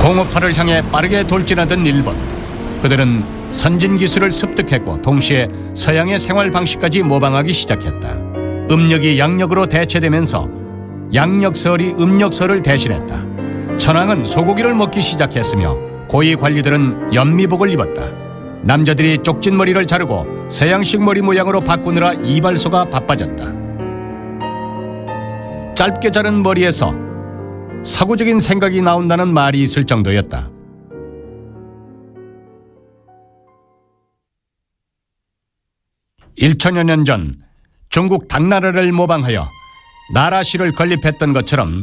공업화를 향해 빠르게 돌진하던 일본. 그들은 선진 기술을 습득했고 동시에 서양의 생활 방식까지 모방하기 시작했다. 음력이 양력으로 대체되면서 양력설이 음력설을 대신했다. 천황은 소고기를 먹기 시작했으며 고위 관리들은 연미복을 입었다. 남자들이 쪽진 머리를 자르고 서양식 머리 모양으로 바꾸느라 이발소가 바빠졌다. 짧게 자른 머리에서 사고적인 생각이 나온다는 말이 있을 정도였다. (1000여 년) 전 중국 당나라를 모방하여 나라시를 건립했던 것처럼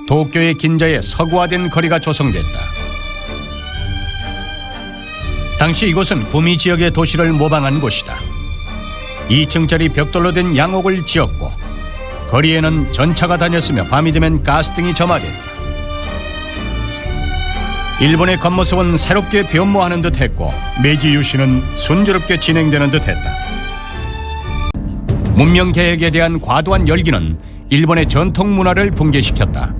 도쿄의 긴자에 서구화된 거리가 조성됐다. 당시 이곳은 구미 지역의 도시를 모방한 곳이다. 2층짜리 벽돌로 된 양옥을 지었고 거리에는 전차가 다녔으며 밤이 되면 가스등이 점화됐다. 일본의 겉모습은 새롭게 변모하는 듯했고 메이지 유신은 순조롭게 진행되는 듯했다. 문명개혁에 대한 과도한 열기는 일본의 전통 문화를 붕괴시켰다.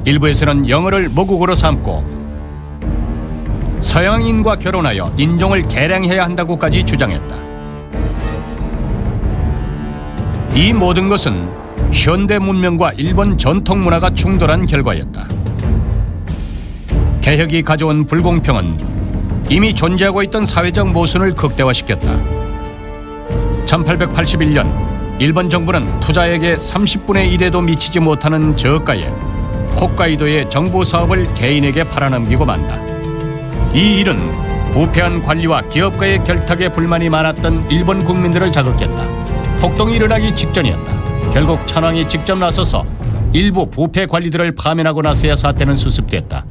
일부에서는 영어를 모국어로 삼고 서양인과 결혼하여 인종을 개량해야 한다고까지 주장했다. 이 모든 것은 현대 문명과 일본 전통 문화가 충돌한 결과였다. 개혁이 가져온 불공평은 이미 존재하고 있던 사회적 모순을 극대화시켰다. 1881년 일본 정부는 투자액의 30분의 1에도 미치지 못하는 저가에 홋카이도의 정부 사업을 개인에게 팔아넘기고 만다. 이 일은 부패한 관리와 기업가의 결탁에 불만이 많았던 일본 국민들을 자극했다. 폭동이 일어나기 직전이었다. 결국 천황이 직접 나서서 일부 부패 관리들을 파면하고 나서야 사태는 수습됐다.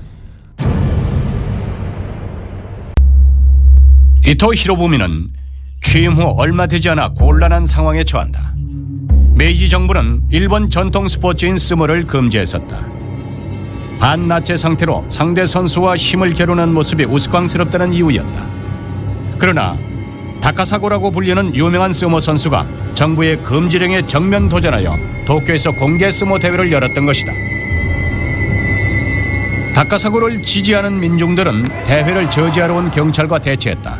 이토 히로부미는 취임 후 얼마 되지 않아 곤란한 상황에 처한다. 메이지 정부는 일본 전통 스포츠인 스모를 금지했었다. 반나체 상태로 상대 선수와 힘을 겨루는 모습이 우스꽝스럽다는 이유였다. 그러나 다카사고라고 불리는 유명한 스모 선수가 정부의 금지령에 정면 도전하여 도쿄에서 공개 스모 대회를 열었던 것이다. 다카사고를 지지하는 민중들은 대회를 저지하러 온 경찰과 대치했다.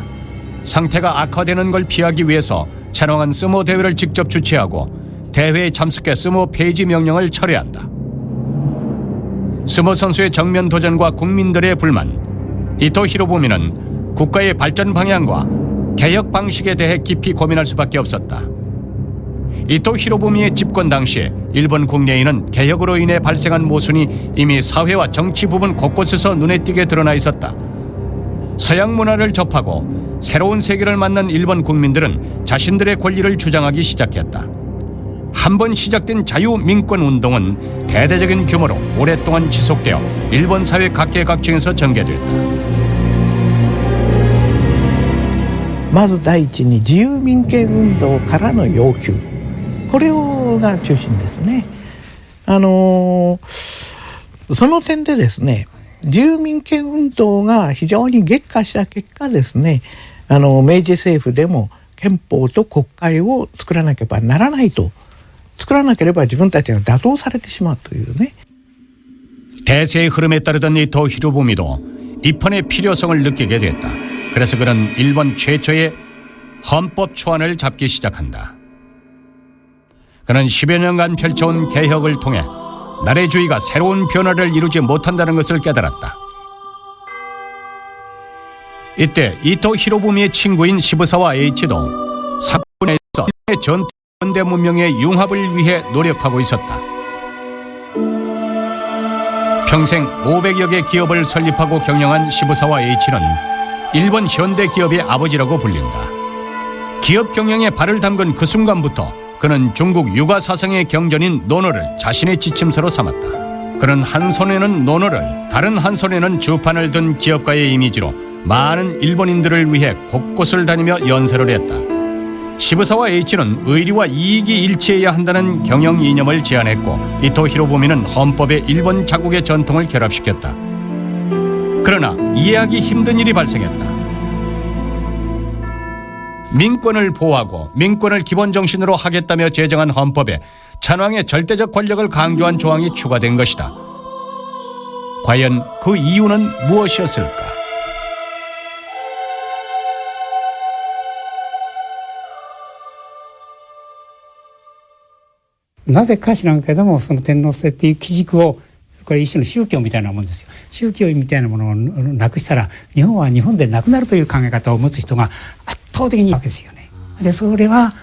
상태가 악화되는 걸 피하기 위해서 천황은 스모 대회를 직접 주최하고 대회에 참석해 스모 폐지 명령을 철회한다. 스모 선수의 정면 도전과 국민들의 불만, 이토 히로부미는 국가의 발전 방향과 개혁 방식에 대해 깊이 고민할 수밖에 없었다. 이토 히로부미의 집권 당시에 일본 국내에는 개혁으로 인해 발생한 모순이 이미 사회와 정치 부분 곳곳에서 눈에 띄게 드러나 있었다. 서양 문화를 접하고 새로운 세계를 만난 일본 국민들은 자신들의 권리를 주장하기 시작했다. 한번 시작된 자유민권 운동은 대대적인 규모로 오랫동안 지속되어 일본 사회 각계각층에서 전개됐다. まず第一に自由民権運動からの要求、これが中心ですね。その点でですね、自由民権運動が非常に激化した結果ですね、明治政府でも憲法と国会を作らなければならないと、作らなければ自分たちが打倒されてしまうというね。 대세의 흐름에 따르던 이토 히로부미도 입헌의 필요성을 느끼게 됐다. 그래서 그는 일본 최초의 헌법 초안을 잡기 시작한다. 그는 10여 년간 펼쳐온 개혁을 통해 나라주의가 새로운 변화를 이루지 못한다는 것을 깨달았다. 이때 이토 히로부미의 친구인 시부사와 H도 사군에서 전대 문명의 융합을 위해 노력하고 있었다. 평생 500여 개 기업을 설립하고 경영한 시부사와 H는 일본 현대 기업의 아버지라고 불린다. 기업 경영에 발을 담근 그 순간부터 그는 중국 유가 사상의 경전인 논어를 자신의 지침서로 삼았다. 그는 한 손에는 논어를, 다른 한 손에는 주판을 든 기업가의 이미지로 많은 일본인들을 위해 곳곳을 다니며 연설을 했다. 시부사와 H는 의리와 이익이 일치해야 한다는 경영 이념을 제안했고 이토 히로부미는 헌법에 일본 자국의 전통을 결합시켰다. 그러나 이해하기 힘든 일이 발생했다. 민권을 보호하고 민권을 기본 정신으로 하겠다며 제정한 헌법에 천황의 절대적 권력을 강조한 조항이 추가된 것이다. 과연 그 이유는 무엇이었을까?なぜか知らんけどもその天皇制っていう基軸をこれ一種の宗教みたいなもんですよ。宗教みたいなものをなくしたら日本は日本でなくなるという考え方を持つ人が圧倒的にいるわけですよね。でそれは、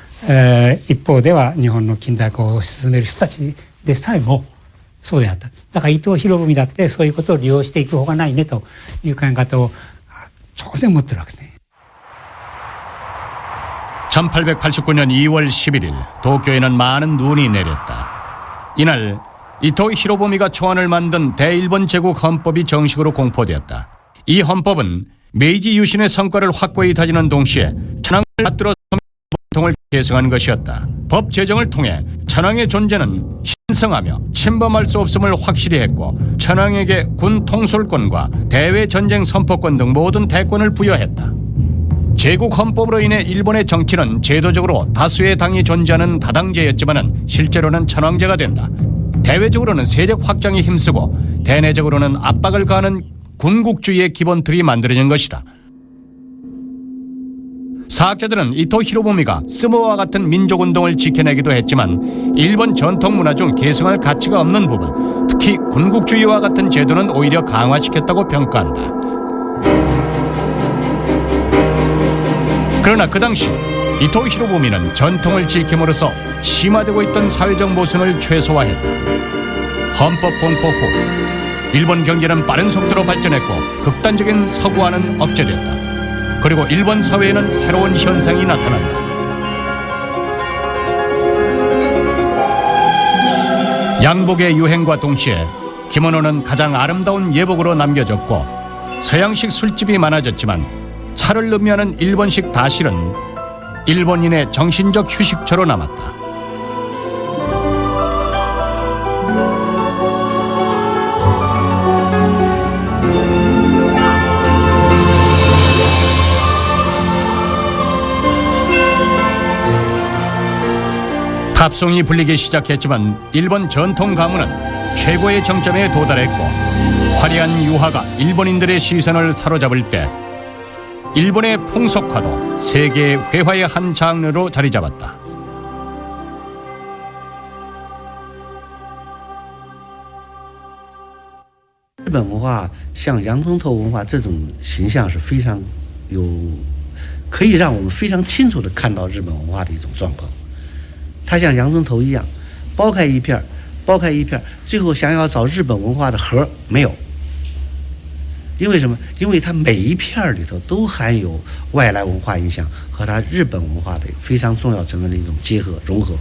一方では日本の近代化を推し進める人たちでさえもそうであった。だから伊藤博文だってそういうことを利用していく方がないねという考え方を当然持ってるわけですね。 1889년 2월 11일 도쿄에는 많은 눈이 내렸다. 이날 이토 히로부미가 초안을 만든 대일본 제국 헌법이 정식으로 공포되었다. 이 헌법은 메이지 유신의 성과를 확고히 다지는 동시에 천황을 받들어 전통을 계승한 것이었다. 법 제정을 통해 천황의 존재는 신성하며 침범할 수 없음을 확실히 했고 천황에게 군 통솔권과 대외 전쟁 선포권 등 모든 대권을 부여했다. 제국 헌법으로 인해 일본의 정치는 제도적으로 다수의 당이 존재하는 다당제였지만 실제로는 천황제가 된다. 대외적으로는 세력 확장에 힘쓰고 대내적으로는 압박을 가하는 군국주의의 기본틀이 만들어진 것이다. 사학자들은 이토 히로부미가 스모와 같은 민족운동을 지켜내기도 했지만 일본 전통문화 중 계승할 가치가 없는 부분, 특히 군국주의와 같은 제도는 오히려 강화시켰다고 평가한다. 그러나 그 당시 이토 히로부미는 전통을 지킴으로써 심화되고 있던 사회적 모순을 최소화했다. 헌법 공포 후 일본 경제는 빠른 속도로 발전했고 극단적인 서구화는 억제됐다. 그리고 일본 사회에는 새로운 현상이 나타난다. 양복의 유행과 동시에 기모노는 가장 아름다운 예복으로 남겨졌고 서양식 술집이 많아졌지만 차를 음미하는 일본식 다실은 일본인의 정신적 휴식처로 남았다. 팝송이 불리기 시작했지만 일본 전통 가문은 최고의 정점에 도달했고 화려한 유화가 일본인들의 시선을 사로잡을 때 일본의 풍속화도 세계 회화의 한 장르로 자리 잡았다. 日本文化像洋葱头文化这种形象是非常有，可以让我们非常清楚地看到日本文化的一种状况。它像洋葱头一样，剥开一片，剥开一片，最后想要找日本文化的核没有。因为什么？因为它每一片里头都含有外来文化影响和它日本文化的非常重要成分的一种结合融合。